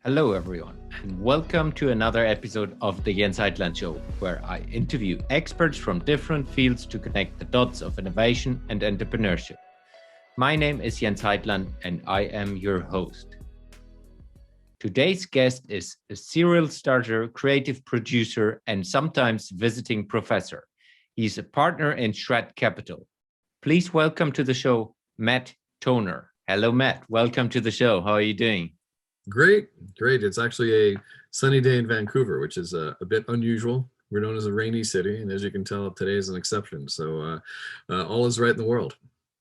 Hello, everyone, and welcome to another episode of the Jens Heitland Show, where I interview experts from different fields to connect the dots of innovation and entrepreneurship. My name is Jens Heitland, and I am your host. Today's guest is a serial starter, creative producer, and sometimes visiting professor. He's a partner in Shred Capital. Please welcome to the show, Matt Toner. Hello, Matt. Welcome to the show. How are you doing? Great. It's actually a sunny day in Vancouver, which is a bit unusual. We're known as a rainy city, and as you can tell, today is an exception. So all is right in the world.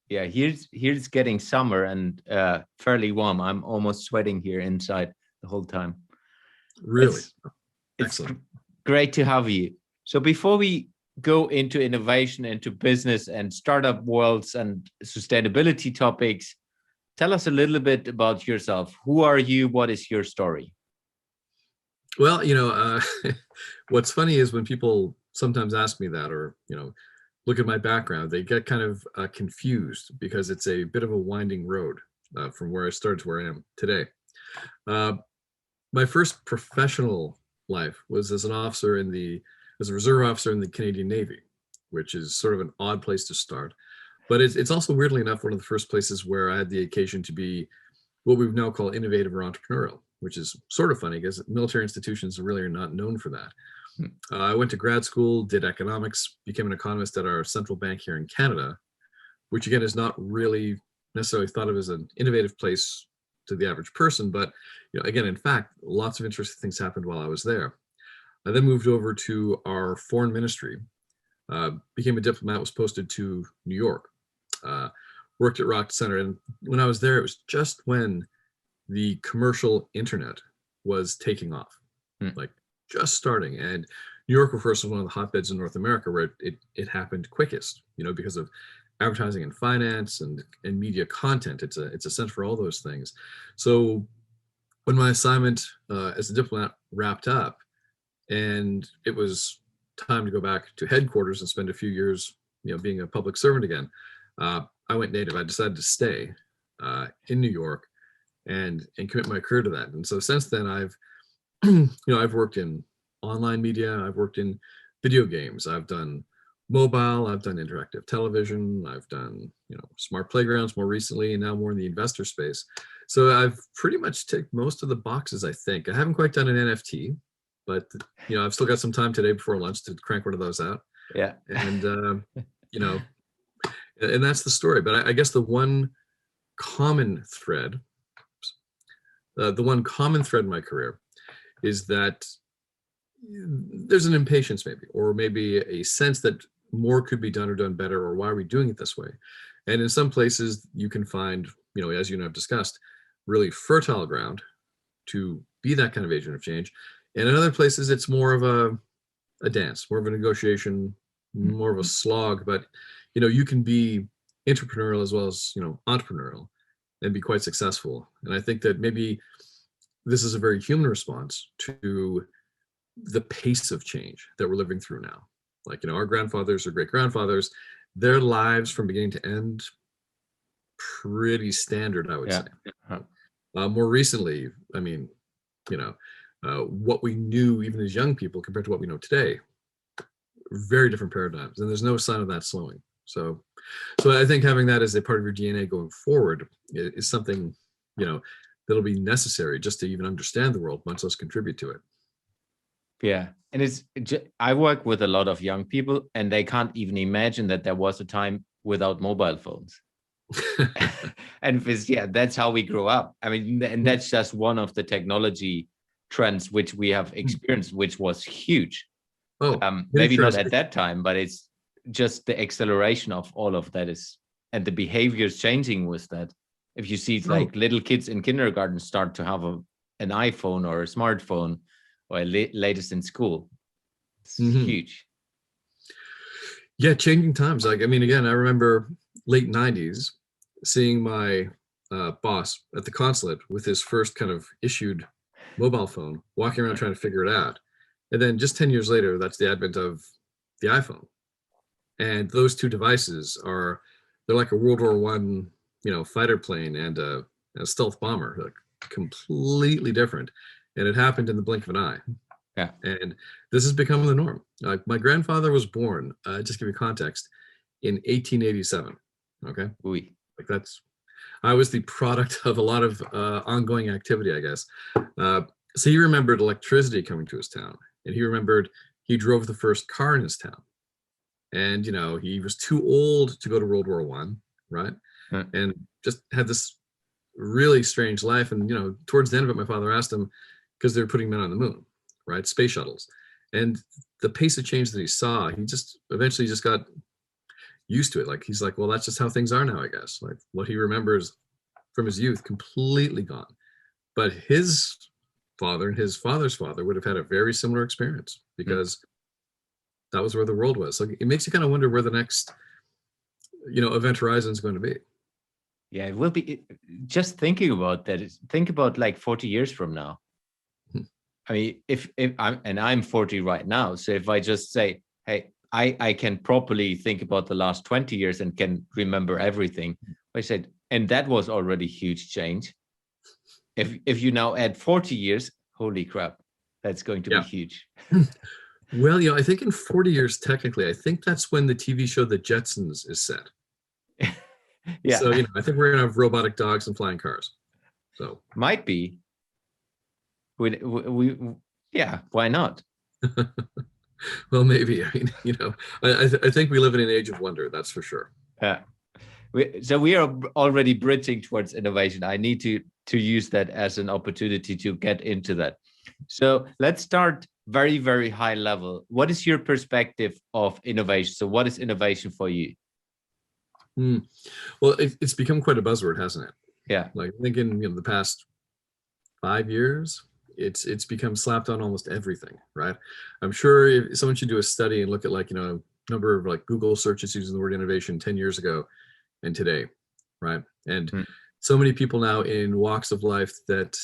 Yeah, here's getting summer and fairly warm. I'm almost sweating here inside the whole time. Really? It's great to have you. So before we go into innovation, into business and startup worlds and sustainability topics, tell us a little bit about yourself. Who are you? What is your story? Well, what's funny is when people sometimes ask me that, or, look at my background, they get kind of confused because it's a bit of a winding road from where I started to where I am today. My first professional life was as a reserve officer in the Canadian Navy, which is sort of an odd place to start. But it's also, weirdly enough, one of the first places where I had the occasion to be what we now call innovative or entrepreneurial, which is sort of funny because military institutions really are not known for that. I went to grad school, did economics, became an economist at our central bank here in Canada, which again is not really necessarily thought of as an innovative place to the average person. But again, in fact, lots of interesting things happened while I was there. I then moved over to our foreign ministry, became a diplomat, was posted to New York. Worked at Rock Center, and when I was there, it was just when the commercial internet was taking off, like just starting. And New York, of course, was one of the hotbeds in North America where it happened quickest, because of advertising and finance and media content. It's a center for all those things. So when my assignment as a diplomat wrapped up, and it was time to go back to headquarters and spend a few years, being a public servant again, I went native. I decided to stay in New York and commit my career to that. And so since then, I've I've worked in online media, I've worked in video games, I've done mobile, I've done interactive television, I've done smart playgrounds more recently, and now more in the investor space. So I've pretty much ticked most of the boxes. I think I haven't quite done an NFT, but I've still got some time today before lunch to crank one of those out. Yeah. And and that's the story. But I guess the one common thread in my career is that there's an impatience maybe a sense that more could be done or done better, or why are we doing it this way? And in some places you can find, as you and I've discussed, really fertile ground to be that kind of agent of change. And in other places it's more of a dance, more of a negotiation, more of a slog. But you can be entrepreneurial as well as entrepreneurial and be quite successful. And I think that maybe this is a very human response to the pace of change that we're living through now. Like our grandfathers or great grandfathers, their lives from beginning to end pretty standard, I would say. More recently, I mean, what we knew even as young people compared to what we know today, very different paradigms, and there's no sign of that slowing. So I think having that as a part of your DNA going forward is something, that'll be necessary just to even understand the world, much less contribute to it. Yeah. And I work with a lot of young people, and they can't even imagine that there was a time without mobile phones. And that's how we grew up. I mean, and that's just one of the technology trends which we have experienced, which was huge. Maybe not at that time, but it's just the acceleration of all of that and the behaviors changing with that. If you see like little kids in kindergarten start to have an iPhone or a smartphone, or latest in school, it's huge. Yeah, changing times. Like, I mean, again, I remember late 90s seeing my boss at the consulate with his first kind of issued mobile phone, walking around trying to figure it out. And then just 10 years later, that's the advent of the iPhone. And those two devices they're like a World War I, fighter plane and a stealth bomber. Like, completely different, and it happened in the blink of an eye. Yeah. And this has become the norm. My grandfather was born, just to give you context, in 1887. Okay. Oui. Like I was the product of a lot of ongoing activity, I guess. So he remembered electricity coming to his town, and he remembered he drove the first car in his town. And, he was too old to go to World War I, right? And just had this really strange life. And, towards the end of it, my father asked him, because they were putting men on the moon, right? Space shuttles. And the pace of change that he saw, he just eventually just got used to it. Like, he's like, well, that's just how things are now, I guess. Like, what he remembers from his youth, completely gone. But his father and his father's father would have had a very similar experience, because that was where the world was. So it makes you kind of wonder where the next, event horizon is going to be. Yeah, it will be. Just thinking about that, think about like 40 years from now. I mean, if I'm 40 right now, so if I just say, hey, I can properly think about the last 20 years and can remember everything, I said, and that was already huge change. If you now add 40 years, holy crap, that's going to be huge. Well, I think in 40 years, technically, I think that's when the TV show The Jetsons is set. Yeah. So, I think we're going to have robotic dogs and flying cars. So might be. We yeah, why not? Well, maybe. I mean, I think we live in an age of wonder, that's for sure. Yeah. So we are already bridging towards innovation. I need to use that as an opportunity to get into that. So let's start very, very high level. What is your perspective of innovation? So what is innovation for you? Well, it's become quite a buzzword, hasn't it? Yeah. Like, I think in the past 5 years, it's become slapped on almost everything, right? I'm sure if someone should do a study and look at number of like Google searches using the word innovation 10 years ago and today, right? And so many people now in walks of life that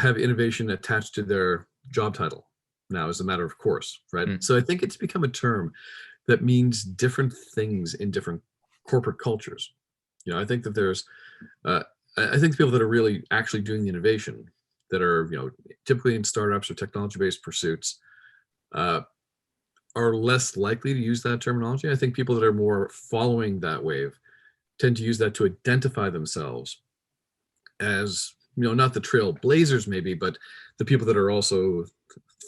have innovation attached to their job title now as a matter of course, right? So I think it's become a term that means different things in different corporate cultures. I think that there's I think the people that are really actually doing the innovation, that are typically in startups or technology-based pursuits, are less likely to use that terminology. I think people that are more following that wave tend to use that to identify themselves as, not the trailblazers maybe, but the people that are also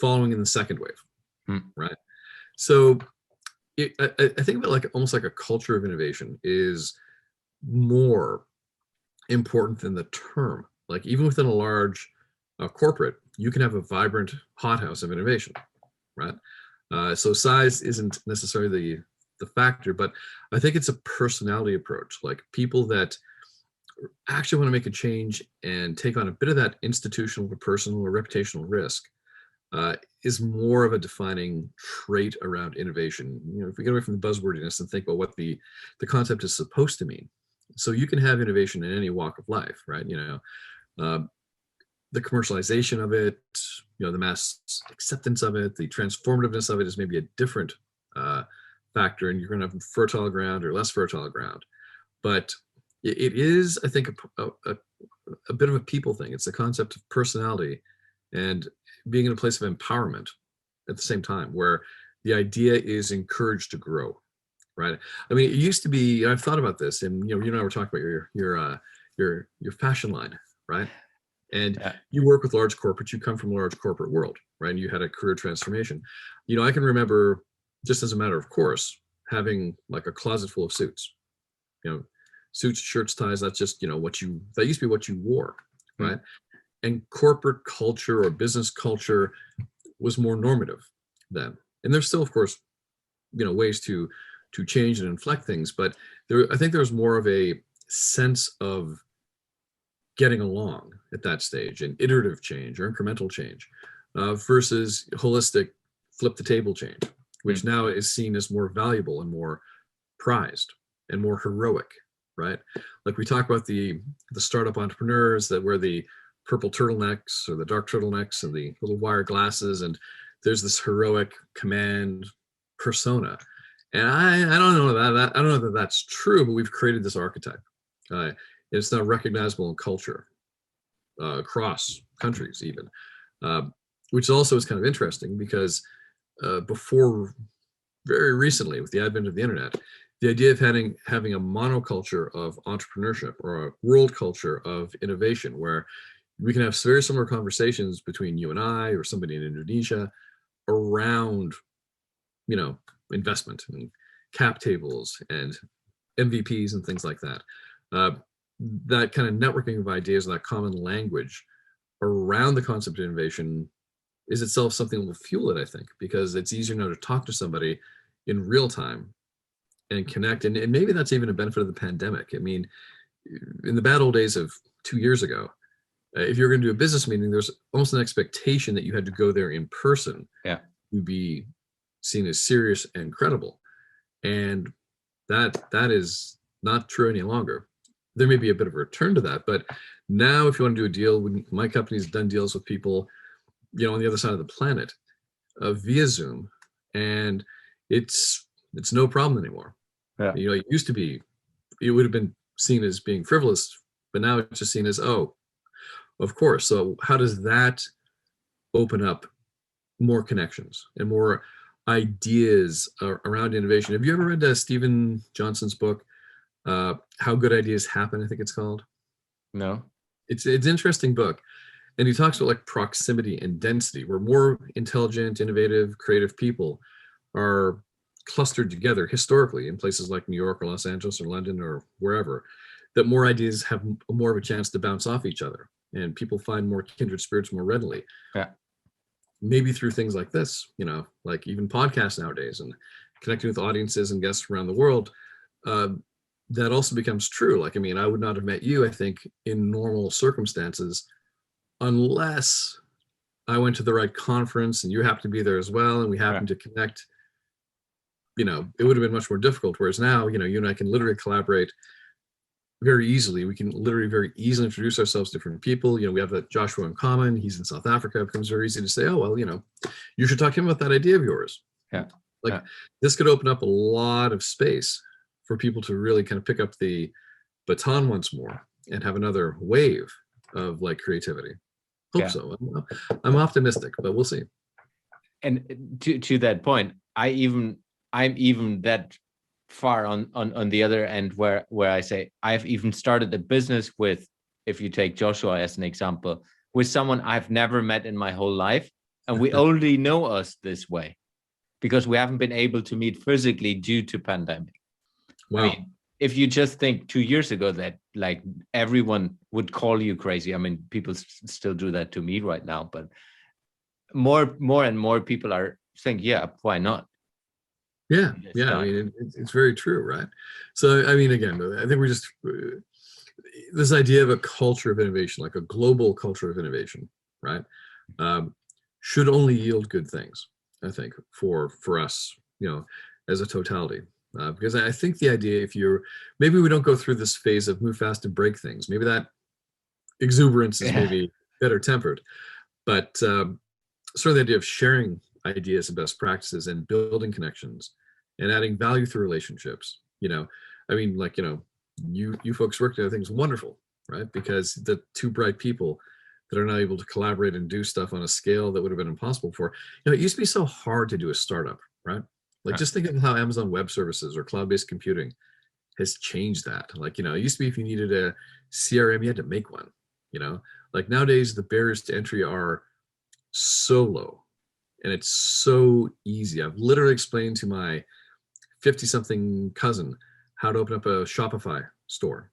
following in the second wave, right? So I think about almost like a culture of innovation is more important than the term. Like, even within a large corporate, you can have a vibrant hothouse of innovation, right? So size isn't necessarily the factor, but I think it's a personality approach. Like, people that actually want to make a change and take on a bit of that institutional or personal or reputational risk is more of a defining trait around innovation. If we get away from the buzzwordiness and think about what the concept is supposed to mean. So you can have innovation in any walk of life, right? The commercialization of it, the mass acceptance of it, the transformativeness of it is maybe a different factor, and you're going to have fertile ground or less fertile ground. But it is, I think, a bit of a people thing. It's the concept of personality and being in a place of empowerment at the same time, where the idea is encouraged to grow. Right. I mean, it used to be, I've thought about this, and you and I were talking about your fashion line, right? And you work with large corporates, you come from a large corporate world, right? And you had a career transformation. I can remember, just as a matter of course, having like a closet full of suits. Suits, shirts, ties, that's just, that used to be what you wore, right? And corporate culture or business culture was more normative then. And there's still, of course, ways to change and inflect things, but I think there was more of a sense of getting along at that stage, and iterative change or incremental change versus holistic flip the table change, which now is seen as more valuable and more prized and more heroic, right? Like, we talk about the startup entrepreneurs that wear the purple turtlenecks or the dark turtlenecks and the little wire glasses, and there's this heroic command persona. And I don't know that I don't know that that's true, but we've created this archetype. It's not recognizable in culture across countries even, which also is kind of interesting because before very recently, with the advent of the internet, the idea of having a monoculture of entrepreneurship or a world culture of innovation where we can have very similar conversations between you and I or somebody in Indonesia around, investment and cap tables and MVPs and things like that. That kind of networking of ideas, that common language around the concept of innovation is itself something that will fuel it, I think, because it's easier now to talk to somebody in real time and connect. And maybe that's even a benefit of the pandemic. I mean, in the bad old days of 2 years ago, if you're going to do a business meeting, there's almost an expectation that you had to go there in person to be seen as serious and credible. And that is not true any longer. There may be a bit of a return to that, but now if you want to do a deal, when my company's done deals with people, on the other side of the planet via Zoom, and it's no problem anymore. It used to be, it would have been seen as being frivolous, but now it's just seen as, oh, of course. So how does that open up more connections and more ideas around innovation? Have you ever read Stephen Johnson's book, How Good Ideas Happen, I think it's called? No. It's an interesting book. And he talks about like proximity and density, where more intelligent, innovative, creative people are clustered together historically in places like New York or Los Angeles or London or wherever, that more ideas have more of a chance to bounce off each other and people find more kindred spirits more readily. Maybe through things like this, like even podcasts nowadays and connecting with audiences and guests around the world, that also becomes true. Like, I mean, I would not have met you, I think, in normal circumstances unless I went to the right conference and you happened to be there as well and we happened to connect. It would have been much more difficult. Whereas now, you and I can literally collaborate very easily. We can literally very easily introduce ourselves to different people. We have that Joshua in common. He's in South Africa. It becomes very easy to say, oh, well, you should talk to him about that idea of yours. This could open up a lot of space for people to really kind of pick up the baton once more and have another wave of like creativity. Hope so. I'm optimistic, but we'll see. And to that point, I'm even that far on the other end where I say I've even started a business with, if you take Joshua as an example, with someone I've never met in my whole life, and we only know us this way because we haven't been able to meet physically due to pandemic. Wow. I mean, if you just think 2 years ago that like everyone would call you crazy. I mean, people still do that to me right now, but more and more people are saying, yeah, why not? Yeah. I mean, it's very true, right? So, I mean, again, I think we're just this idea of a culture of innovation, like a global culture of innovation, right? Should only yield good things, I think, for us, as a totality. Because I think the idea, maybe we don't go through this phase of move fast and break things. Maybe that exuberance is maybe better tempered, but sort of the idea of sharing ideas and best practices and building connections and adding value through relationships. I mean, like, you folks work together, I think is wonderful, right? Because the two bright people that are now able to collaborate and do stuff on a scale that would have been impossible before. It used to be so hard to do a startup, right? Like, just think of how Amazon Web Services or cloud-based computing has changed that. Like, it used to be if you needed a CRM, you had to make one, like nowadays the barriers to entry are so low and it's so easy. I've literally explained to my 50-something cousin how to open up a Shopify store.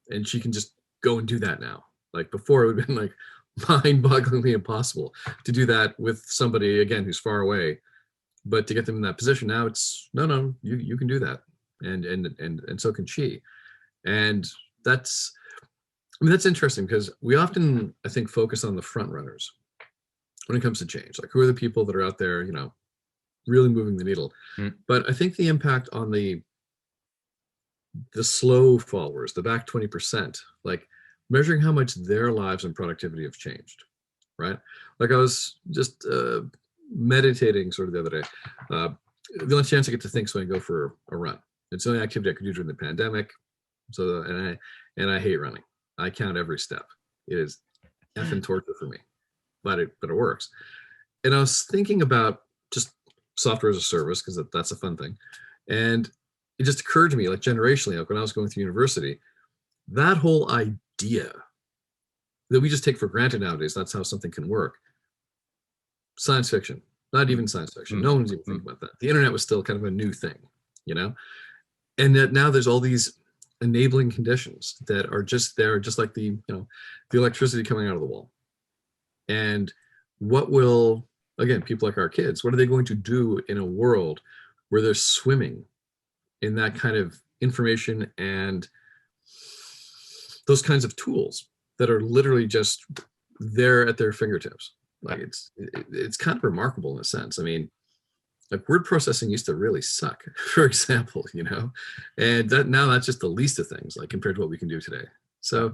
And she can just go and do that now. Like before, it would have been like mind-bogglingly impossible to do that with somebody, again, who's far away. But to get them in that position now, it's no, you can do that, and so can she, and that's interesting because we often, I think, focus on the front runners when it comes to change, like who are the people that are out there, really moving the needle. But I think the impact on the slow followers, the back 20%, like measuring how much their lives and productivity have changed, right? Like I was just meditating sort of the other day. The only chance I get to think so I can go for a run. It's the only activity I could do during the pandemic. So, and I hate running. I count every step. It is effing torture for me, but it works. And I was thinking about just software as a service, because that's a fun thing. And it just occurred to me, like generationally, like when I was going through university, that whole idea that we just take for granted nowadays, that's how something can work. Science fiction, not even science fiction. No one's even thinking about that. The internet was still kind of a new thing, you know? And that now there's all these enabling conditions that are just there, just like the electricity coming out of the wall. And what will, again, people like our kids, what are they going to do in a world where they're swimming in that kind of information and those kinds of tools that are literally just there at their fingertips? Like it's kind of remarkable in a sense. I mean, like word processing used to really suck, for example, and now that's just the least of things, like compared to what we can do today. So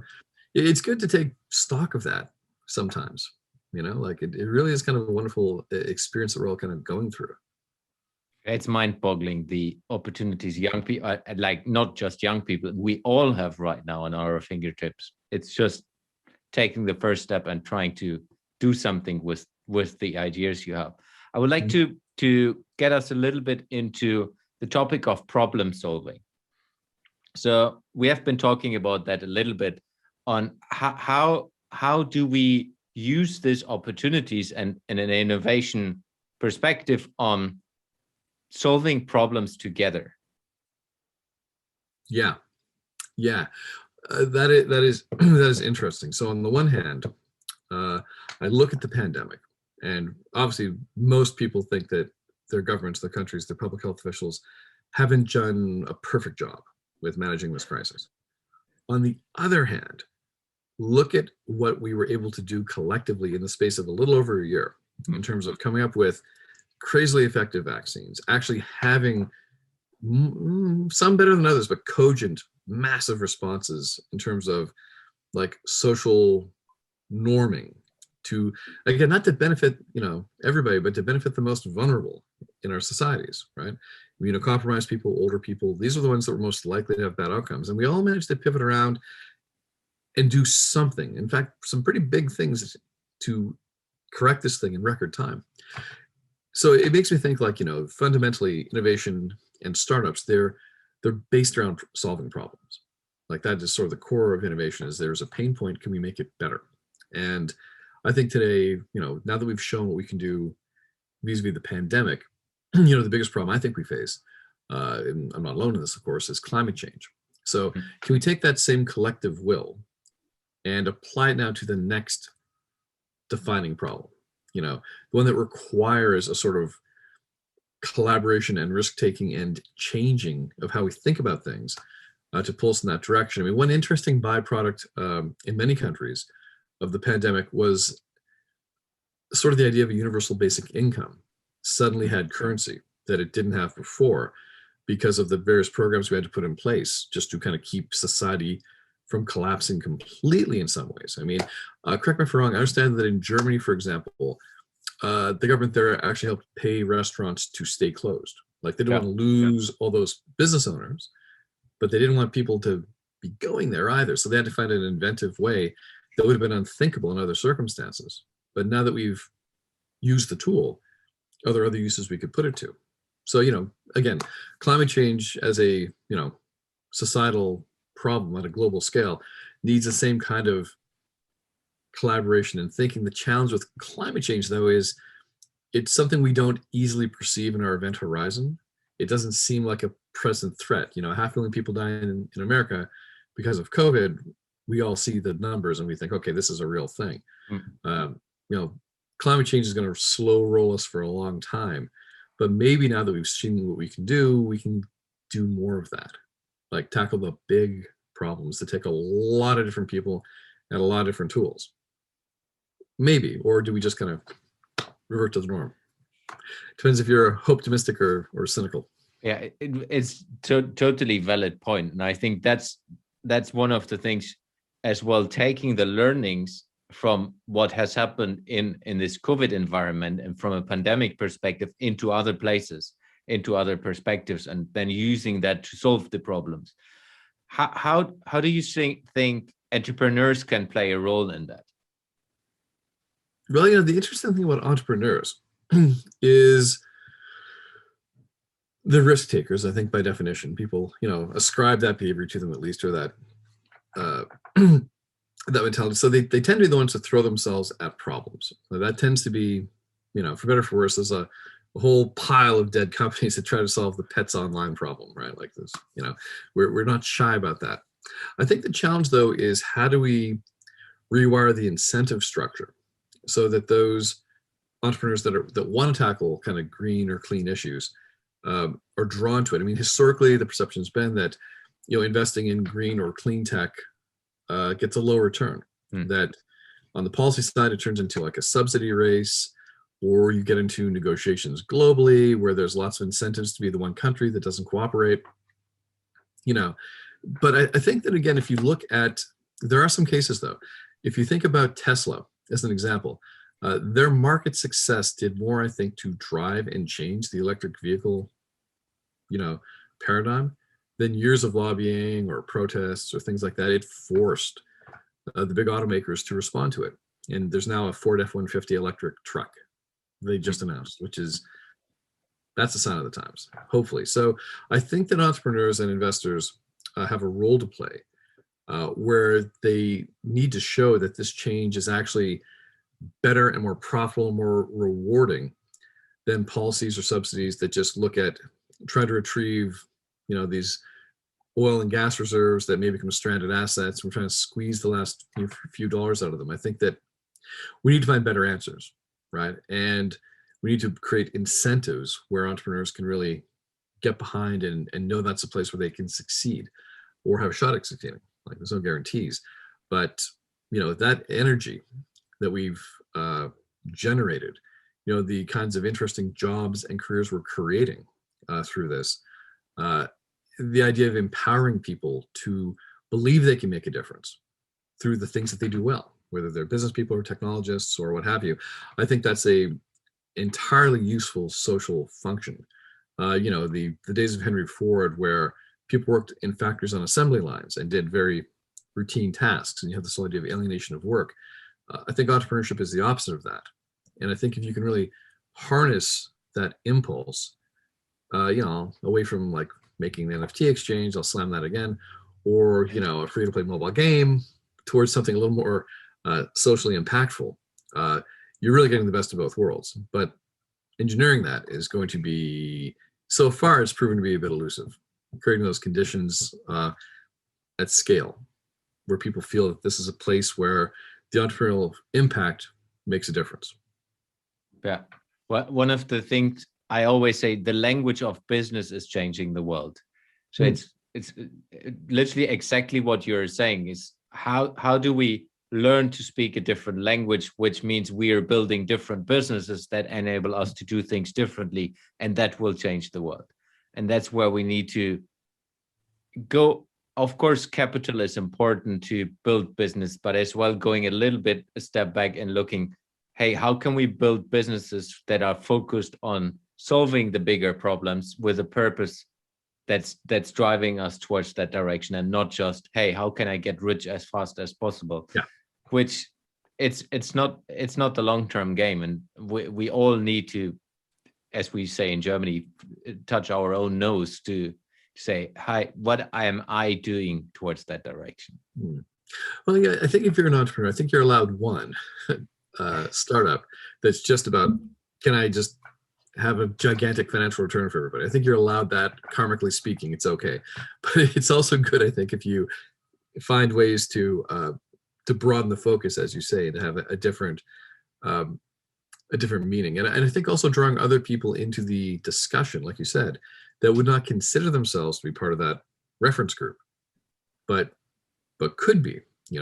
it's good to take stock of that sometimes, like it really is kind of a wonderful experience that we're all kind of going through. It's mind-boggling, the opportunities young people, like not just young people, we all have right now on our fingertips. It's just taking the first step and trying to do something with the ideas you have. I would like to get us a little bit into the topic of problem solving. So we have been talking about that a little bit on how do we use these opportunities and in an innovation perspective on solving problems together. Yeah. That is interesting. So on the one hand, I look at the pandemic, and obviously most people think that their governments, their countries, their public health officials haven't done a perfect job with managing this crisis. On the other hand, look at what we were able to do collectively in the space of a little over a year in terms of coming up with crazily effective vaccines, actually having some better than others, but cogent, massive responses in terms of like social norming to, again, not to benefit everybody, but to benefit the most vulnerable in our societies, right? Immunocompromised people, older people, these are the ones that were most likely to have bad outcomes. And we all managed to pivot around and do something, in fact, some pretty big things to correct this thing in record time. So it makes me think, like, fundamentally innovation and startups, they're based around solving problems. Like that is sort of the core of innovation, is there's a pain point, can we make it better? And I think today, now that we've shown what we can do vis-a-vis the pandemic, the biggest problem I think we face, and I'm not alone in this, of course, is climate change. So can we take that same collective will and apply it now to the next defining problem? The one that requires a sort of collaboration and risk-taking and changing of how we think about things to pull us in that direction. I mean, one interesting byproduct in many countries of the pandemic was sort of the idea of a universal basic income suddenly had currency that it didn't have before because of the various programs we had to put in place just to kind of keep society from collapsing completely in some ways. I mean, correct me if I'm wrong, I understand that in Germany, for example, the government there actually helped pay restaurants to stay closed. Like they didn't want to lose all those business owners, but they didn't want people to be going there either. So they had to find an inventive way that would have been unthinkable in other circumstances. But now that we've used the tool, are there other uses we could put it to? So, again, climate change as a, societal problem at a global scale needs the same kind of collaboration and thinking. The challenge with climate change, though, is it's something we don't easily perceive in our event horizon. It doesn't seem like a present threat. 500,000 people dying in America because of COVID. We all see the numbers and we think, okay, this is a real thing. Climate change is going to slow roll us for a long time, but maybe now that we've seen what we can do more of that, like tackle the big problems that take a lot of different people and a lot of different tools. Maybe, or do we just kind of revert to the norm? Depends if you're optimistic or cynical. Yeah, it's totally valid point, and I think that's one of the things as well, taking the learnings from what has happened in this COVID environment and from a pandemic perspective into other places, into other perspectives, and then using that to solve the problems. How do you think entrepreneurs can play a role in that? Well, the interesting thing about entrepreneurs is the risk takers. I think by definition, people, ascribe that behavior to them at least, or that that mentality. So they tend to be the ones to throw themselves at problems. So that tends to be, for better or for worse, there's a whole pile of dead companies that try to solve the pets online problem, right? Like this, we're not shy about that. I think the challenge though is, how do we rewire the incentive structure so that those entrepreneurs that want to tackle kind of green or clean issues are drawn to it. I mean, historically, the perception has been that investing in green or clean tech gets a low return. That on the policy side, it turns into like a subsidy race, or you get into negotiations globally where there's lots of incentives to be the one country that doesn't cooperate. But I think that, again, if you look at, there are some cases though. If you think about Tesla as an example, their market success did more, I think, to drive and change the electric vehicle, paradigm than years of lobbying or protests or things like that. It forced the big automakers to respond to it. And there's now a Ford F-150 electric truck they just announced, that's a sign of the times, hopefully. So I think that entrepreneurs and investors have a role to play where they need to show that this change is actually better and more profitable and more rewarding than policies or subsidies that just look at trying to retrieve, these oil and gas reserves that may become stranded assets. We're trying to squeeze the last few dollars out of them. I think that we need to find better answers, right? And we need to create incentives where entrepreneurs can really get behind and know that's a place where they can succeed or have a shot at succeeding. Like, there's no guarantees, but that energy that we've generated, the kinds of interesting jobs and careers we're creating through this, the idea of empowering people to believe they can make a difference through the things that they do well, whether they're business people or technologists or what have you. I think that's a entirely useful social function. The days of Henry Ford, where people worked in factories on assembly lines and did very routine tasks, and you have this whole idea of alienation of work. I think entrepreneurship is the opposite of that. And I think if you can really harness that impulse, away from like making the NFT exchange, I'll slam that again, or, a free to play mobile game, towards something a little more socially impactful, you're really getting the best of both worlds. But engineering that is going to be, so far, it's proven to be a bit elusive. Creating those conditions at scale where people feel that this is a place where the entrepreneurial impact makes a difference. Yeah. Well, one of the things I always say, the language of business is changing the world. So it's literally exactly what you're saying is, how do we learn to speak a different language, which means we are building different businesses that enable us to do things differently, and that will change the world. And that's where we need to go. Of course, capital is important to build business, but as well going a little bit a step back and looking, hey, how can we build businesses that are focused on solving the bigger problems with a purpose that's driving us towards that direction, and not just, hey, how can I get rich as fast as possible? Yeah. Which it's not the long-term game, and we all need to, as we say in Germany, touch our own nose to say, hi, what am I doing towards that direction? Well, yeah, I think if you're an entrepreneur, I think you're allowed one startup that's just about, can I just have a gigantic financial return for everybody? I think you're allowed that, karmically speaking, it's okay. But it's also good, I think, if you find ways to broaden the focus, as you say, to have a different meaning. And I think also drawing other people into the discussion, like you said, that would not consider themselves to be part of that reference group, but could be,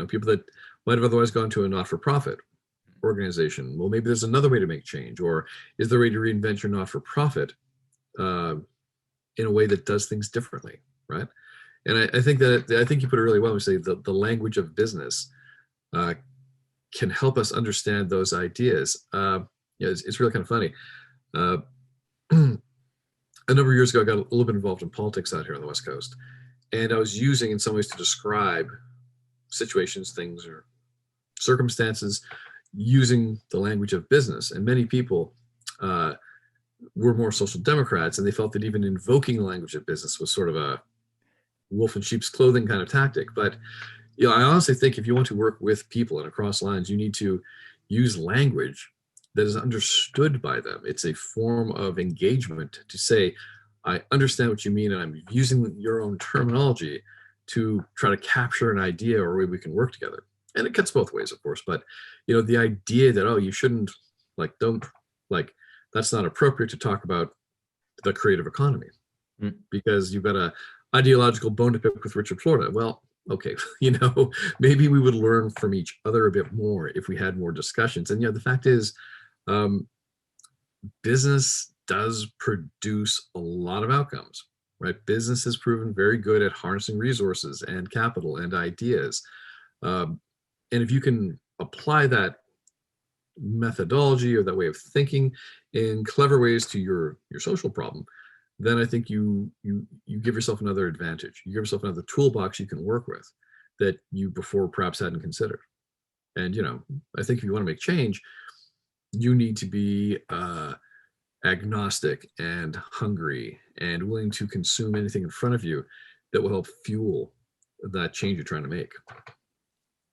people that might have otherwise gone to a not-for-profit organization. Well, maybe there's another way to make change, or is there a way to reinvent your not-for-profit in a way that does things differently, right? And I think you put it really well when you say the language of business can help us understand those ideas. It's really kind of funny. A number of years ago, I got a little bit involved in politics out here on the West Coast, And I was using in some ways to describe situations, things, or circumstances using the language of business. And many people were more social democrats, and they felt that even invoking the language of business was sort of a wolf in sheep's clothing kind of tactic. But I honestly think if you want to work with people and across lines, you need to use language that is understood by them. It's a form of engagement to say, I understand what you mean, and I'm using your own terminology to try to capture an idea or a way we can work together. And it cuts both ways, of course. But the idea that, oh, you shouldn't, that's not appropriate to talk about the creative economy because you've got a ideological bone to pick with Richard Florida. Well, okay, maybe we would learn from each other a bit more if we had more discussions. And the fact is, business does produce a lot of outcomes, right? Business has proven very good at harnessing resources and capital and ideas. And if you can apply that methodology or that way of thinking in clever ways to your social problem, then I think you give yourself another advantage. You give yourself another toolbox you can work with that you before perhaps hadn't considered. And I think if you want to make change, you need to be agnostic and hungry and willing to consume anything in front of you that will help fuel that change you're trying to make.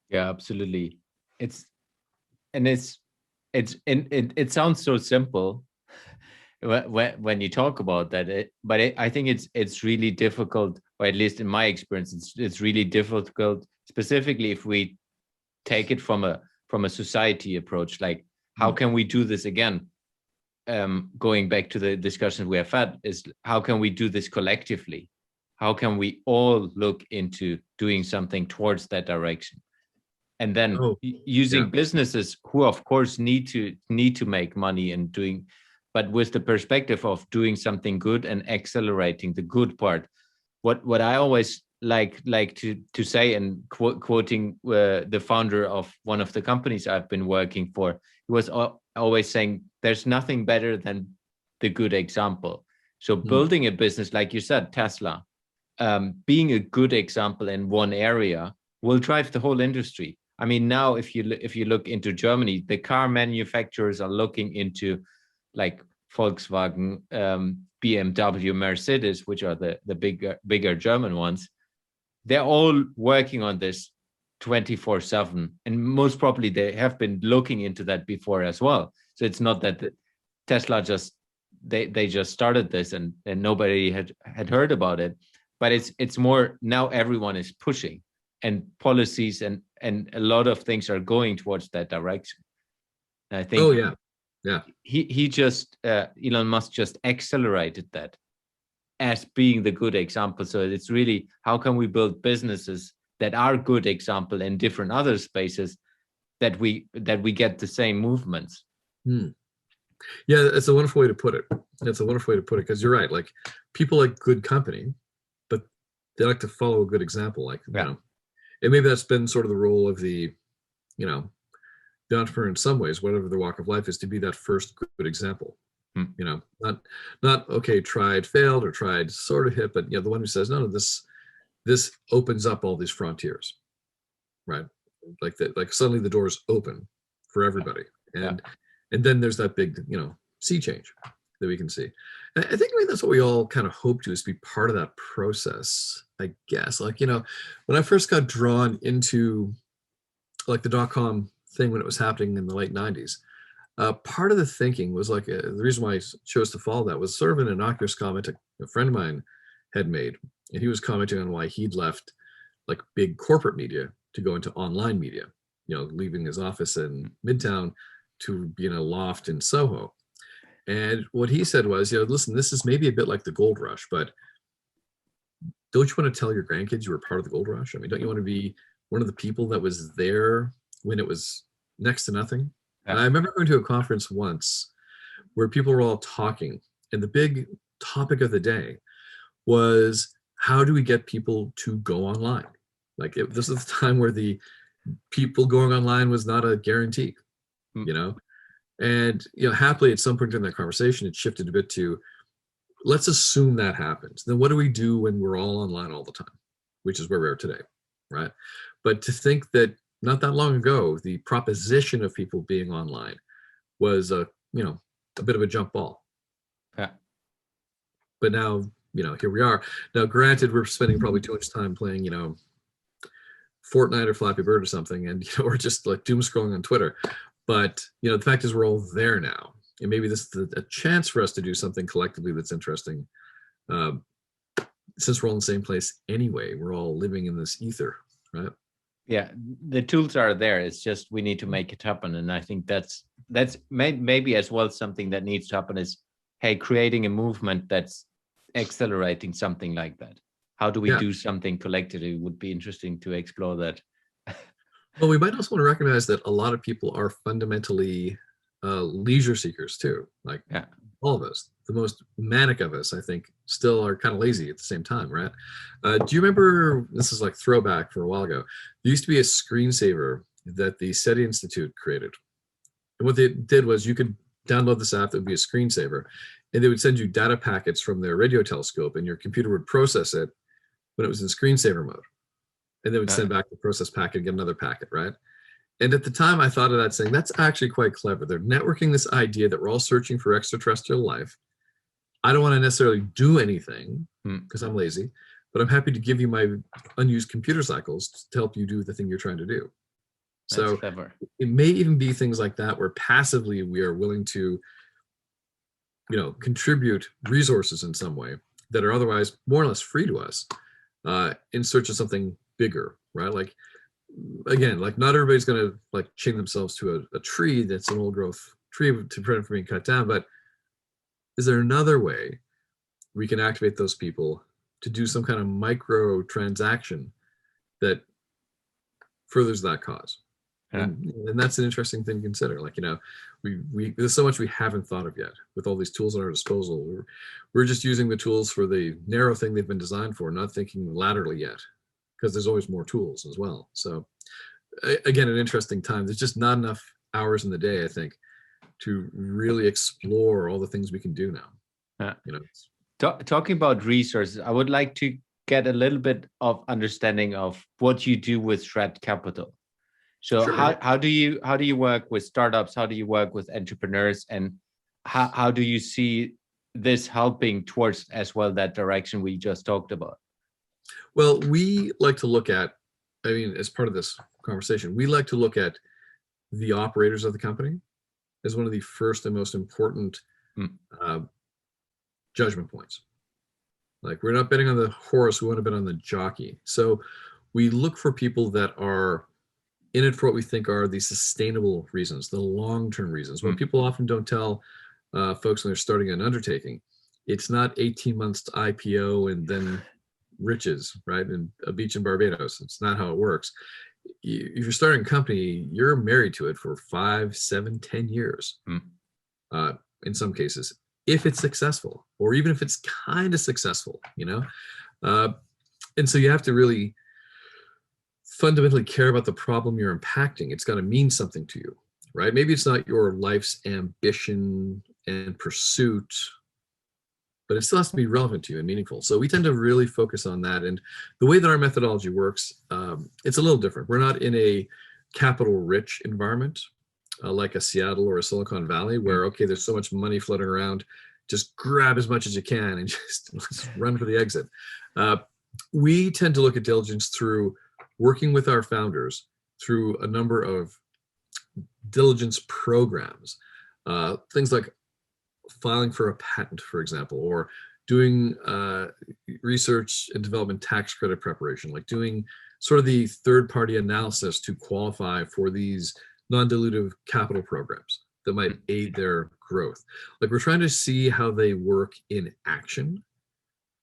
Yeah, absolutely. It sounds so simple when you talk about that, but I think it's really difficult, or at least in my experience, it's really difficult, specifically if we take it from a society approach. Like, how can we do this again? Going back to the discussion we have had, is how can we do this collectively? How can we all look into doing something towards that direction? And then using businesses who, of course, need to make money and doing, but with the perspective of doing something good and accelerating the good part. What I always like to say, and quoting the founder of one of the companies I've been working for, he was always saying, there's nothing better than the good example. So building a business, like you said, Tesla, being a good example in one area will drive the whole industry. I mean, now if you look into Germany, the car manufacturers are looking into, like, Volkswagen, BMW, Mercedes, which are the bigger German ones. They're all working on this 24/7, and most probably they have been looking into that before as well. So it's not that Tesla they just started this and nobody had heard about it, but it's more now everyone is pushing, and policies and a lot of things are going towards that direction. And I think he just Elon Musk just accelerated that as being the good example. So it's really, how can we build businesses that are good example in different other spaces, that we get the same movements. Yeah, it's a wonderful way to put it. Because you're right. Like, people like good company, but they like to follow a good example. Like, and maybe that's been sort of the role of the entrepreneur in some ways, whatever the walk of life is, to be that first good example. Not okay, tried, failed, or tried, sort of hit, but the one who says, no, this opens up all these frontiers, right? Like suddenly the doors open for everybody, and then there's that big sea change that we can see. And I think that's what we all kind of hope to, is be part of that process, I guess. Like, when I first got drawn into like the .com thing when it was happening in the late 90s, part of the thinking was like, the reason why I chose to follow that was sort of an innocuous comment a friend of mine had made. And he was commenting on why he'd left like big corporate media to go into online media, leaving his office in Midtown to be in a loft in Soho. And what he said was, listen, this is maybe a bit like the gold rush, but don't you want to tell your grandkids you were part of the gold rush? I mean, don't you want to be one of the people that was there when it was next to nothing? And I remember going to a conference once where people were all talking, and the big topic of the day was, how do we get people to go online? Like, this is the time where the people going online was not a guarantee, and happily at some point in that conversation, it shifted a bit to, let's assume that happens. Then what do we do when we're all online all the time? which is where we are today, right? But to think that not that long ago, the proposition of people being online was a bit of a jump ball. Yeah. But now, here we are. Now, granted, we're spending probably too much time playing, Fortnite or Flappy Bird or something, and or just like doom scrolling on Twitter. But the fact is, we're all there now, and maybe this is a chance for us to do something collectively that's interesting. Since we're all in the same place anyway, we're all living in this ether, right? Yeah, the tools are there. It's just we need to make it happen, and I think that's maybe as well something that needs to happen is, hey, creating a movement that's accelerating something like that. How do we do something collectively? It would be interesting to explore that. Well, we might also want to recognize that a lot of people are fundamentally leisure seekers too. Like all of us, the most manic of us, I think, still are kind of lazy at the same time, right? Do you remember, this is like throwback for a while ago, there used to be a screensaver that the SETI Institute created. And what they did was you could download this app that would be a screensaver, and they would send you data packets from their radio telescope, and your computer would process it when it was in screensaver mode. And they would send back the process packet and get another packet, right? And at the time, I thought of that saying, that's actually quite clever. They're networking this idea that we're all searching for extraterrestrial life. I don't want to necessarily do anything because I'm lazy, but I'm happy to give you my unused computer cycles to help you do the thing you're trying to do. That's so clever. It may even be things like that where passively we are willing to, contribute resources in some way that are otherwise more or less free to us in search of something bigger, right? Like, again, like not everybody's going to like chain themselves to a tree that's an old growth tree to prevent it from being cut down. But is there another way we can activate those people to do some kind of micro transaction that furthers that cause? And that's an interesting thing to consider. Like, we there's so much we haven't thought of yet with all these tools at our disposal. We're just using the tools for the narrow thing they've been designed for, not thinking laterally yet, because there's always more tools as well. So again, an interesting time. There's just not enough hours in the day, I think, to really explore all the things we can do now. Talking about resources, I would like to get a little bit of understanding of what you do with Shred Capital. So sure. How do you work with startups? How do you work with entrepreneurs? And how do you see this helping towards as well that direction we just talked about? Well, we like to look at, as part of this conversation, we like to look at the operators of the company as one of the first and most important judgment points. Like, we're not betting on the horse, we want to bet on the jockey. So we look for people that are in it for what we think are the sustainable reasons, the long-term reasons. What people often don't tell folks when they're starting an undertaking, it's not 18 months to IPO and then riches, right? And a beach in Barbados. It's not how it works. If you're starting a company, you're married to it for 5, 7, 10 years. In some cases, if it's successful, or even if it's kind of successful, and so you have to really fundamentally care about the problem you're impacting. It's got to mean something to you, right? Maybe it's not your life's ambition and pursuit, but it still has to be relevant to you and meaningful. So we tend to really focus on that. And the way that our methodology works, it's a little different. We're not in a capital-rich environment like a Seattle or a Silicon Valley where, okay, there's so much money floating around, just grab as much as you can and just let's run for the exit. We tend to look at diligence through working with our founders through a number of diligence programs, things like filing for a patent, for example, or doing research and development tax credit preparation, like doing sort of the third-party analysis to qualify for these non-dilutive capital programs that might aid their growth. Like, we're trying to see how they work in action,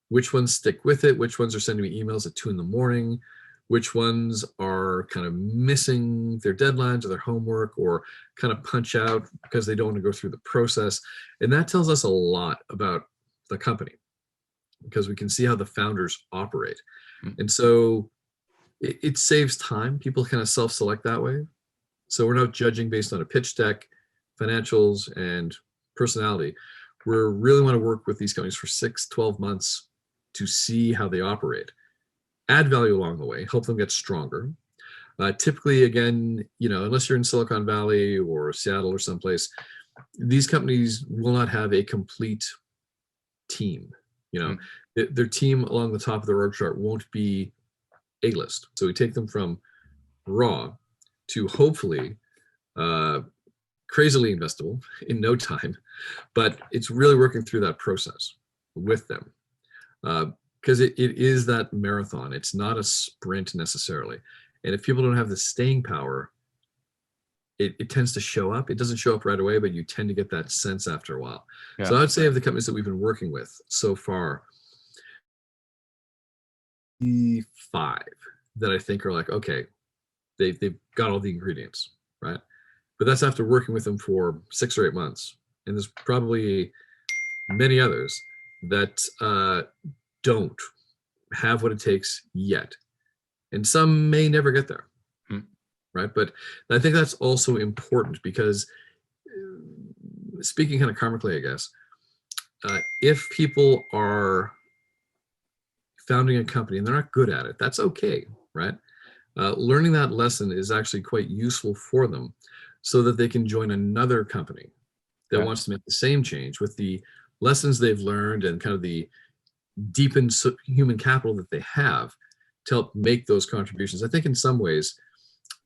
which ones stick with it, which ones are sending me emails at 2 a.m, which ones are kind of missing their deadlines or their homework or kind of punch out because they don't want to go through the process. And that tells us a lot about the company because we can see how the founders operate. And so it saves time. People kind of self-select that way. So we're not judging based on a pitch deck, financials, and personality. We really want to work with these companies for 6, 12 months to see how they operate. add value along the way, help them get stronger. Typically, again, unless you're in Silicon Valley or Seattle or someplace, these companies will not have a complete team. Their team along the top of the org chart won't be A-list. So we take them from raw to hopefully crazily investable in no time, but it's really working through that process with them. Because it is that marathon. It's not a sprint necessarily. And if people don't have the staying power, it tends to show up. It doesn't show up right away, but you tend to get that sense after a while. Yeah. So I would say of the companies that we've been working with so far, 5 that I think are like, okay, they've got all the ingredients, right? But that's after working with them for 6 or 8 months. And there's probably many others that don't have what it takes yet. And some may never get there, right? But I think that's also important because speaking kind of karmically, I guess, if people are founding a company and they're not good at it, that's okay, right? Learning that lesson is actually quite useful for them so that they can join another company that wants to make the same change with the lessons they've learned and kind of the deepened human capital that they have to help make those contributions. I think in some ways,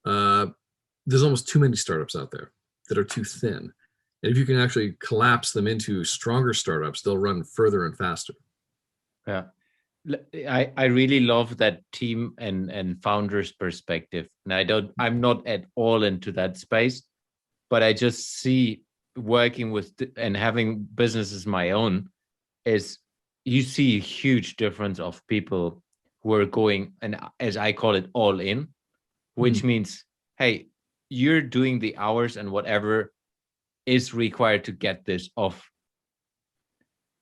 there's almost too many startups out there that are too thin. And if you can actually collapse them into stronger startups, they'll run further and faster. Yeah. I really love that team and founders perspective. And I'm not at all into that space, but I just see working with and having businesses my own is you see a huge difference of people who are going, and as I call it, all in, which means, hey, you're doing the hours and whatever is required to get this off.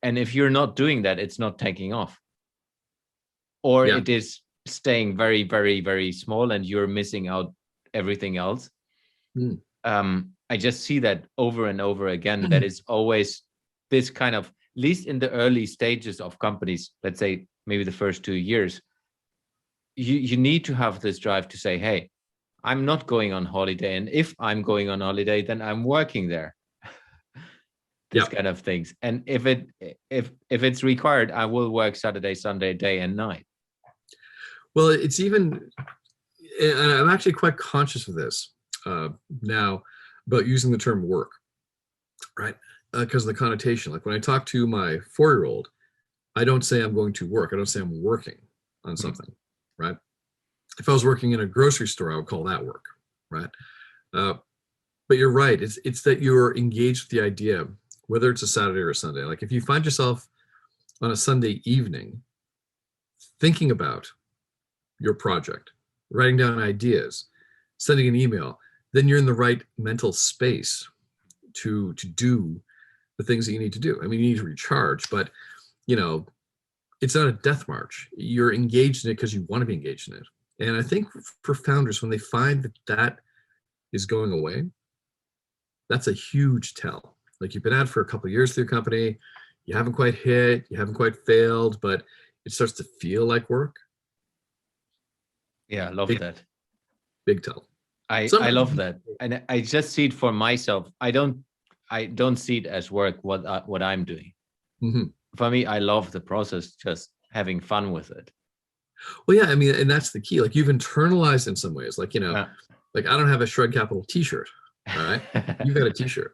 And if you're not doing that, it's not taking off. Or it is staying very, very, very small and you're missing out everything else. I just see that over and over again, that is always this kind of, at least in the early stages of companies, let's say maybe the first 2 years, you need to have this drive to say, hey, I'm not going on holiday. And if I'm going on holiday, then I'm working there. This kind of things. And if it's required, I will work Saturday, Sunday, day and night. Well, it's even, and I'm actually quite conscious of this now about using the term work, right? Because of the connotation. Like when I talk to my 4-year-old, I don't say I'm going to work. I don't say I'm working on something, right? If I was working in a grocery store, I would call that work, right? But you're right. It's that you're engaged with the idea, whether it's a Saturday or a Sunday. Like if you find yourself on a Sunday evening thinking about your project, writing down ideas, sending an email, then you're in the right mental space to do the things that you need to do. I mean, you need to recharge, but it's not a death march. You're engaged in it because you want to be engaged in it. And I think for founders, when they find that is going away, that's a huge tell. Like you've been at it for a couple of years through your company, you haven't quite hit, you haven't quite failed, but it starts to feel like work. Yeah, I love that. Big tell. I love that. And I just see it for myself. I don't see it as work, what I'm doing. For me, I love the process, just having fun with it. Well, yeah, I mean, and that's the key. Like you've internalized in some ways, like, like I don't have a Shred Capital t-shirt, all right? You've got a t-shirt,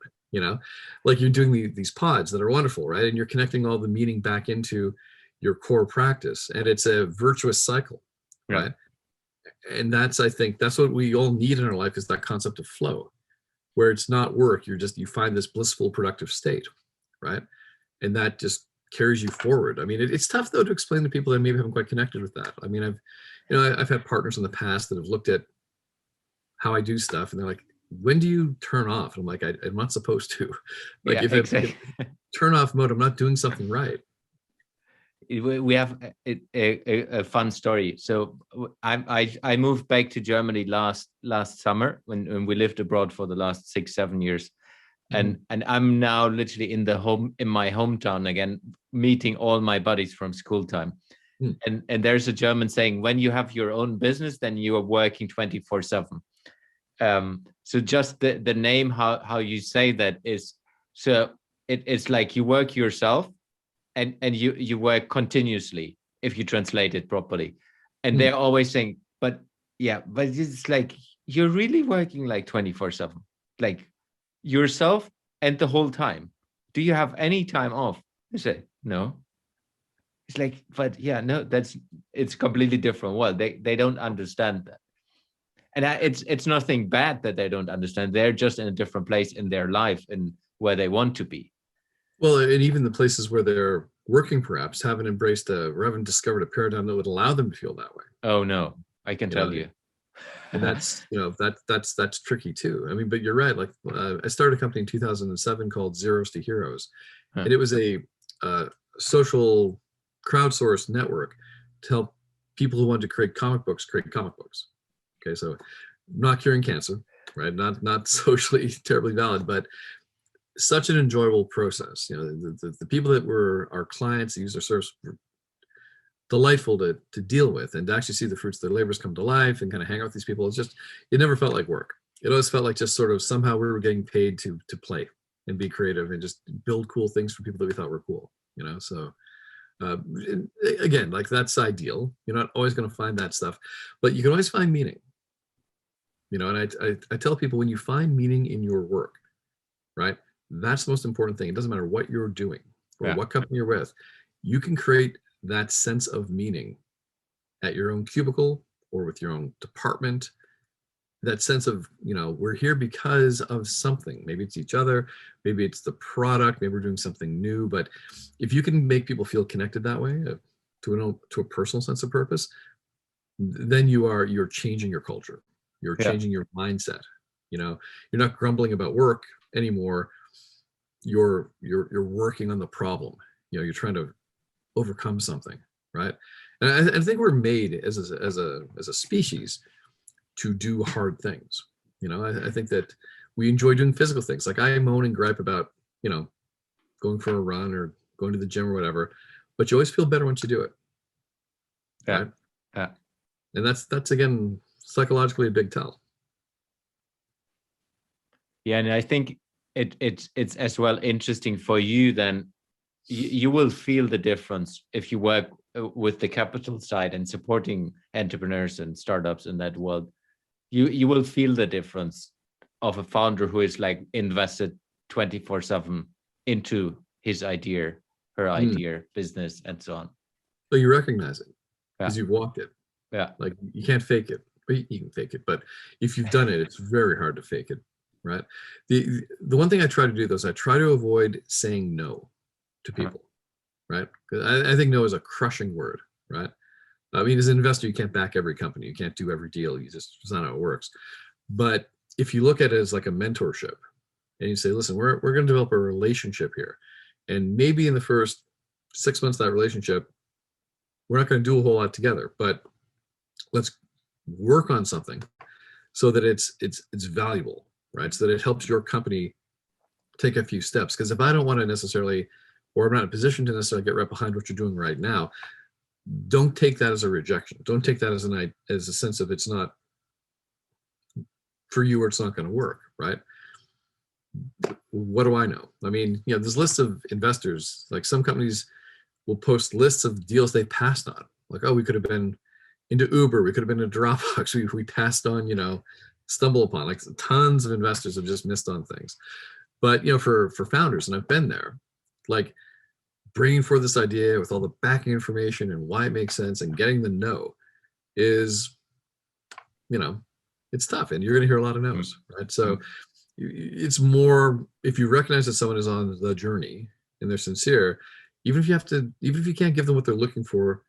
like you're doing these pods that are wonderful, right? And you're connecting all the meaning back into your core practice. And it's a virtuous cycle, right? And I think that's what we all need in our life, is that concept of flow, where it's not work. You find this blissful, productive state, right? And that just carries you forward. I mean, it's tough though to explain to people that maybe haven't quite connected with that. I mean, I've had partners in the past that have looked at how I do stuff and they're like, when do you turn off? And I'm like, I'm not supposed to. Like if turn off mode, I'm not doing something right. We have a fun story. So I moved back to Germany last summer when we lived abroad for the last 6-7 years. And I'm now literally in my hometown again, meeting all my buddies from school time. Hmm. And there's a German saying, when you have your own business, then you are working 24/7. So just the name, how you say that is, so it's like you work yourself, and you work continuously, if you translate it properly. And they're always saying, but it's like you're really working like 24/7, like yourself and the whole time. Do you have any time off? I say no. It's like, but no, it's completely different. Well, they don't understand that. And it's nothing bad that they don't understand. They're just in a different place in their life and where they want to be. Well, and even the places where they're working perhaps haven't embraced or haven't discovered a paradigm that would allow them to feel that way. Oh no, I can tell you. And that's, that's tricky too. I mean, but you're right. Like I started a company in 2007 called Zeros to Heroes. Huh. And it was a social crowdsourced network to help people who wanted to create comic books create comic books. Okay, so not curing cancer, right? Not socially terribly valid, but such an enjoyable process. The people that were our clients, the user service, were delightful to deal with, and to actually see the fruits of their labors come to life and kind of hang out with these people. It never felt like work. It always felt like just sort of somehow we were getting paid to play and be creative and just build cool things for people that we thought were cool. So again, like that's ideal. You're not always going to find that stuff, but you can always find meaning. And I tell people, when you find meaning in your work, right, that's the most important thing. It doesn't matter what you're doing or what company you're with. You can create that sense of meaning at your own cubicle or with your own department. That sense of, we're here because of something. Maybe it's each other, maybe it's the product, maybe we're doing something new. But if you can make people feel connected that way to a personal sense of purpose, then you're changing your culture. You're changing your mindset. You're not grumbling about work anymore. You're working on the problem. You're trying to overcome something, right? And I think we're made as a species to do hard things. I think that we enjoy doing physical things. Like I moan and gripe about, going for a run or going to the gym or whatever, but you always feel better once you do it. Right? Yeah. And that's again, psychologically a big tell. Yeah, and I think it's as well interesting for you. Then you will feel the difference if you work with the capital side and supporting entrepreneurs and startups in that world. You will feel the difference of a founder who is like invested 24/7 into his idea, her idea, business, and so on. So you recognize it because you've walked it. Yeah. Like you can't fake it. You can fake it, but if you've done it, it's very hard to fake it, right? The one thing I try to do, though, is I try to avoid saying no to people, right? Because I think no is a crushing word, right? I mean, as an investor, you can't back every company. You can't do every deal. It's not how it works. But if you look at it as like a mentorship and you say, listen, we're going to develop a relationship here. And maybe in the first 6 months of that relationship, we're not going to do a whole lot together, but let's work on something so that it's valuable, right? So that it helps your company take a few steps. Because if I don't want to necessarily, or I'm not in a position to necessarily get right behind what you're doing right now, don't take that as a rejection. Don't take that as a sense of it's not for you or it's not going to work, right? What do I know? I mean, there's lists of investors, like some companies will post lists of deals they passed on. Like, oh, we could have been into Uber, we could have been into Dropbox, we passed on, stumble upon. Like tons of investors have just missed on things. But, for founders, and I've been there, like bringing forth this idea with all the backing information and why it makes sense and getting the no is, it's tough, and you're going to hear a lot of no's, right? So it's more, if you recognize that someone is on the journey and they're sincere, even if you can't give them what they're looking for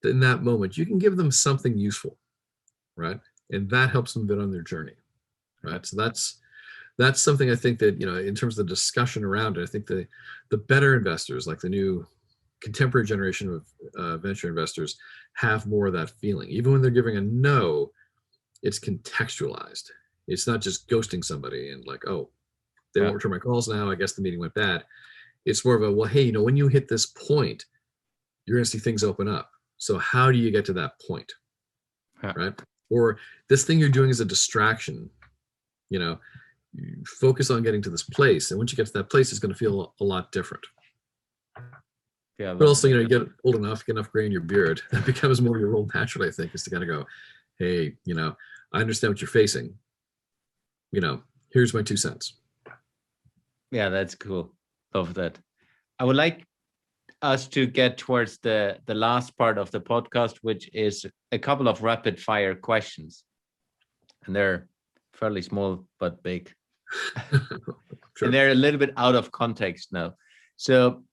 in that moment, you can give them something useful, right? And that helps them get on their journey, right? So that's something I think that, in terms of the discussion around it, I think the better investors, like the new contemporary generation of venture investors, have more of that feeling. Even when they're giving a no, it's contextualized. It's not just ghosting somebody and like, oh, they won't return my calls now, I guess the meeting went bad. It's more of a, well, hey, when you hit this point, you're going to see things open up. So how do you get to that point? Yeah. Right? Or this thing you're doing is a distraction. You focus on getting to this place, and once you get to that place, it's going to feel a lot different. Yeah, but also, you get old enough, get enough gray in your beard, that becomes more your role naturally, I think, is to kind of go, hey, I understand what you're facing. Here's my 2 cents. Yeah, that's cool. Love that. I would like us to get towards the last part of the podcast, which is a couple of rapid fire questions. And they're fairly small, but big. Sure. And they're a little bit out of context now. So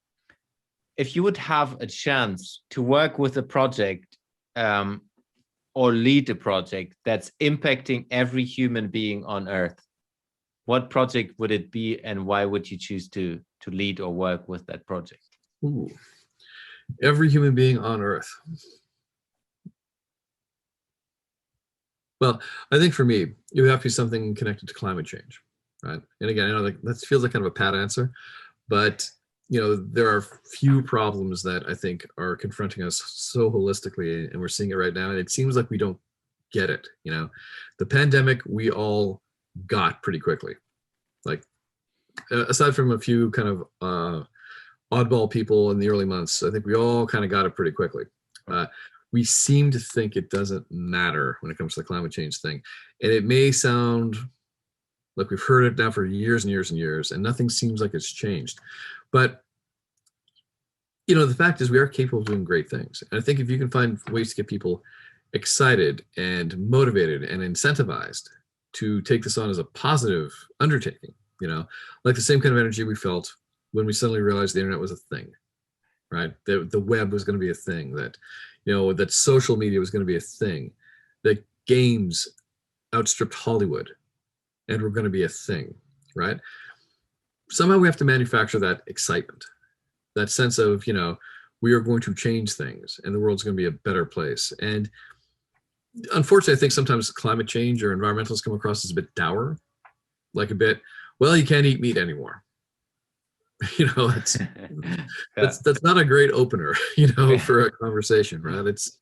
if you would have a chance to work with a project or lead a project that's impacting every human being on Earth, what project would it be, and why would you choose to lead or work with that project? Ooh. Every human being on Earth. Well, I think for me, it would have to be something connected to climate change, right? And again, I know that feels like kind of a pat answer, but there are few problems that I think are confronting us so holistically, and we're seeing it right now. And it seems like we don't get it. The pandemic, we all got pretty quickly. Like, aside from a few kind of oddball people in the early months, I think we all kind of got it pretty quickly. We seem to think it doesn't matter when it comes to the climate change thing. And it may sound like we've heard it now for years and years and years, and nothing seems like it's changed. But the fact is, we are capable of doing great things. And I think if you can find ways to get people excited and motivated and incentivized to take this on as a positive undertaking, like the same kind of energy we felt when we suddenly realized the internet was a thing, right? The web was going to be a thing, that, that social media was going to be a thing, that games outstripped Hollywood and were going to be a thing, right? Somehow we have to manufacture that excitement, that sense of, we are going to change things and the world's going to be a better place. And unfortunately, I think sometimes climate change or environmentalists come across as a bit dour, like a bit, well, you can't eat meat anymore. That's not a great opener, for a conversation, right? It's,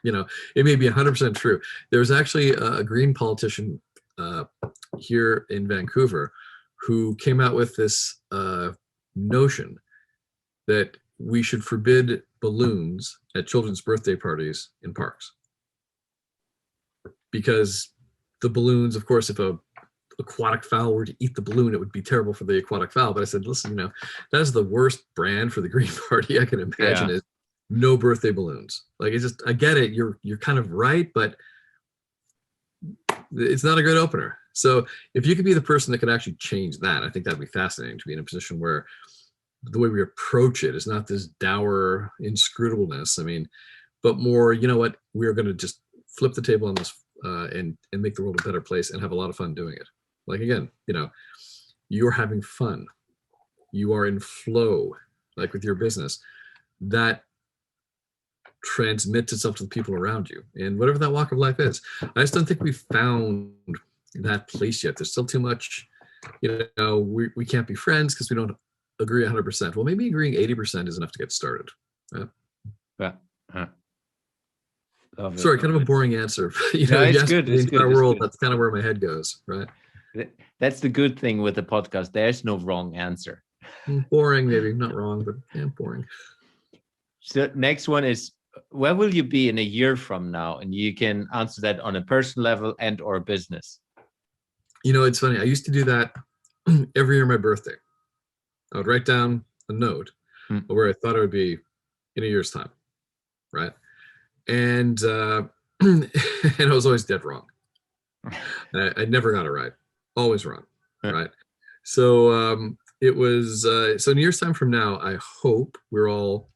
it may be 100% true. There was actually a Green politician here in Vancouver who came out with this notion that we should forbid balloons at children's birthday parties in parks. Because the balloons, of course, if a aquatic fowl were to eat the balloon, it would be terrible for the aquatic fowl. But I said, listen, that is the worst brand for the Green Party I can imagine. Is no birthday balloons. Like, it's just, I get it, you're kind of right, but it's not a good opener. So if you could be the person that could actually change that, I think that'd be fascinating, to be in a position where the way we approach it is not this dour inscrutableness. I mean, but more, what, we're going to just flip the table on this and make the world a better place and have a lot of fun doing it. Like, again, you're having fun. You are in flow, like with your business. That transmits itself to the people around you, and whatever that walk of life is. I just don't think we've found that place yet. There's still too much, we can't be friends because we don't agree 100%. Well, maybe agreeing 80% is enough to get started. Sorry, kind of a boring answer. No, it's good. The entire world, that's kind of where my head goes, right? That's the good thing with the podcast. There's no wrong answer. Boring, maybe not wrong, but boring. So next one is, where will you be in a year from now? And you can answer that on a personal level and or business. It's funny. I used to do that every year on my birthday. I would write down a note of where I thought I would be in a year's time, right? And and I was always dead wrong. I never got it right. Always wrong, right? So it was, so in a year's time from now, I hope we're all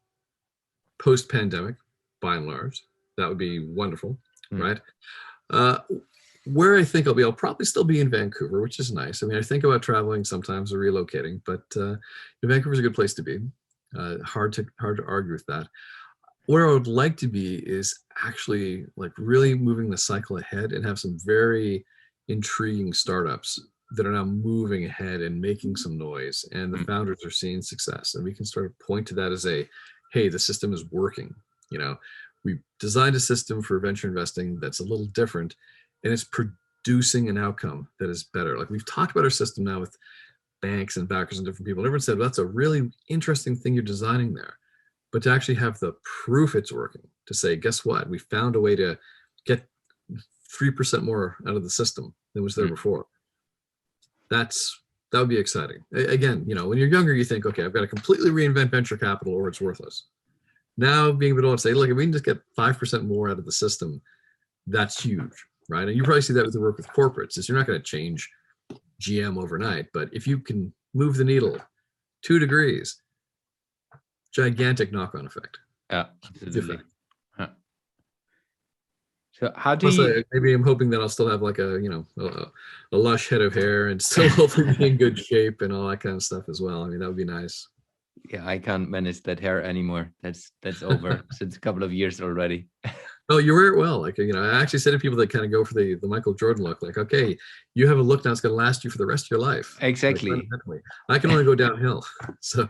post-pandemic, by and large. That would be wonderful, right? Where I think I'll probably still be in Vancouver, which is nice. I mean, I think about traveling sometimes or relocating, but Vancouver's a good place to be. Hard to argue with that. Where I would like to be is actually like really moving the cycle ahead and have some very intriguing startups that are now moving ahead and making some noise, and the founders are seeing success, and we can start to point to that as hey, the system is working. we designed a system for venture investing that's a little different, and it's producing an outcome that is better. Like we've talked about our system now with banks and backers and different people. And everyone said, well, that's a really interesting thing you're designing there. But to actually have the proof it's working, to say, guess what? We found a way to get 3% more out of the system than was there before. That would be exciting. Again, when you're younger, you think, okay, I've got to completely reinvent venture capital or it's worthless. Now being able to say, look, if we can just get 5% more out of the system, that's huge, right? And you probably see that with the work with corporates, is you're not going to change GM overnight, but if you can move the needle 2 degrees, gigantic knock-on effect. Yeah, absolutely. Huh. So how do maybe I'm hoping that I'll still have like a lush head of hair and still hopefully be in good shape and all that kind of stuff as well. I mean, that would be nice. Yeah, I can't manage that hair anymore. That's over since a couple of years already. Oh, you wear it well. Like, I actually say to people that kind of go for the Michael Jordan look, like, okay, you have a look now that's going to last you for the rest of your life. Exactly. Like, I can only go downhill. So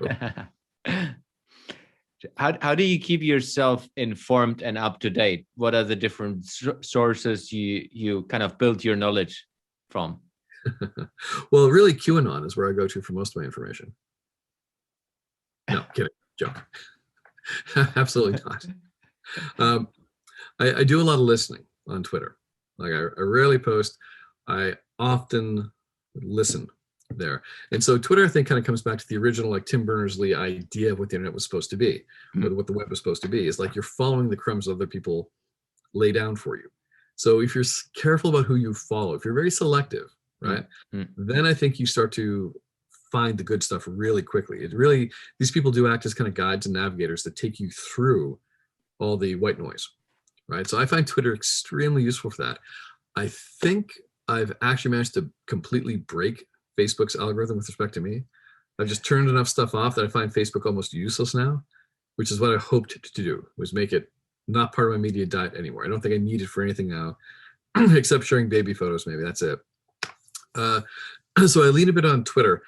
how do you keep yourself informed and up to date? What are the different sources you kind of build your knowledge from? Well, really, QAnon is where I go to for most of my information. No, kidding. Joke. Absolutely not. I do a lot of listening on Twitter. Like I rarely post. I often listen there. And so Twitter, I think, kind of comes back to the original, like Tim Berners-Lee idea of what the internet was supposed to be, what the web was supposed to be, is like you're following the crumbs other people lay down for you. So if you're careful about who you follow, if you're very selective, right, then I think you start to find the good stuff really quickly. These people do act as kind of guides and navigators that take you through all the white noise, right? So I find Twitter extremely useful for that. I think I've actually managed to completely break Facebook's algorithm with respect to me. I've just turned enough stuff off that I find Facebook almost useless now, which is what I hoped to do, was make it not part of my media diet anymore. I don't think I need it for anything now, except sharing baby photos, maybe. That's it. So I lean a bit on Twitter.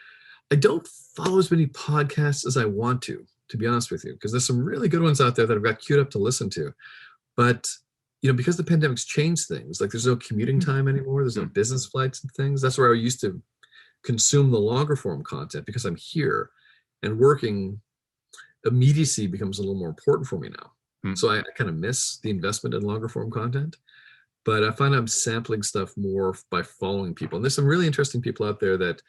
I don't follow as many podcasts as I want to be honest with you, because there's some really good ones out there that I've got queued up to listen to. But, because the pandemic's changed things, like there's no commuting time anymore, there's no business flights and things. That's where I used to consume the longer form content. Because I'm here and working, immediacy becomes a little more important for me now. So I kind of miss the investment in longer form content. But I find I'm sampling stuff more by following people. And there's some really interesting people out there that,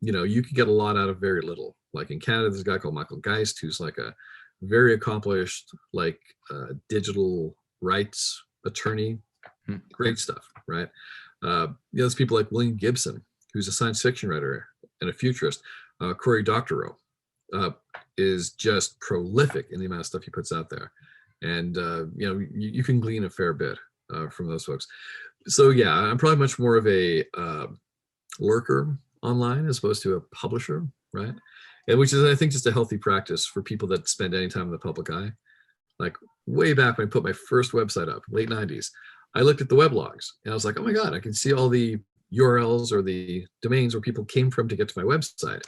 you can get a lot out of very little. Like in Canada, there's a guy called Michael Geist, who's like a very accomplished, digital rights attorney. Great stuff, right? There's people like William Gibson, who's a science fiction writer and a futurist. Cory Doctorow is just prolific in the amount of stuff he puts out there. And, you can glean a fair bit from those folks. So yeah, I'm probably much more of a lurker online as opposed to a publisher, right? And which is, I think, just a healthy practice for people that spend any time in the public eye. Like way back when I put my first website up, late 90s, I looked at the weblogs and I was like, oh my God, I can see all the URLs or the domains where people came from to get to my website.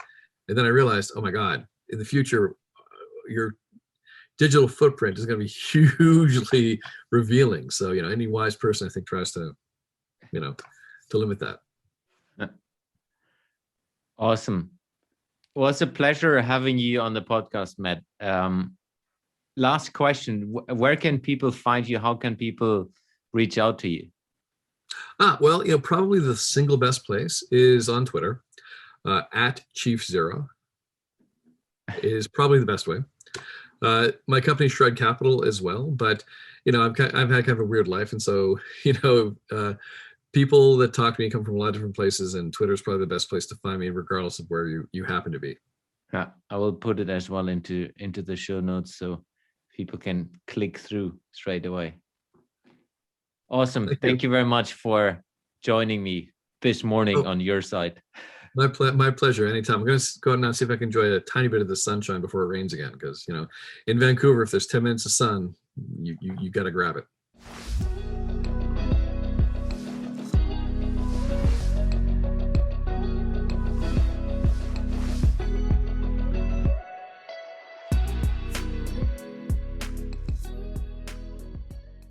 And then I realized, oh my God, in the future, your digital footprint is going to be hugely revealing. So, any wise person, I think, tries to, to limit that. Awesome. Well, it's a pleasure having you on the podcast, Matt. Last question, where can people find you? How can people reach out to you? Well, probably the single best place is on Twitter. At Chief Zero is probably the best way. My company Shred Capital as well, but I've had kind of a weird life, and so people that talk to me come from a lot of different places, and Twitter is probably the best place to find me, regardless of where you happen to be. Yeah, I will put it as well into the show notes so people can click through straight away. Awesome. Thank you very much for joining me this morning on your side. My pleasure. Anytime. I'm going to go out now and see if I can enjoy a tiny bit of the sunshine before it rains again. Because, in Vancouver, if there's 10 minutes of sun, you got to grab it.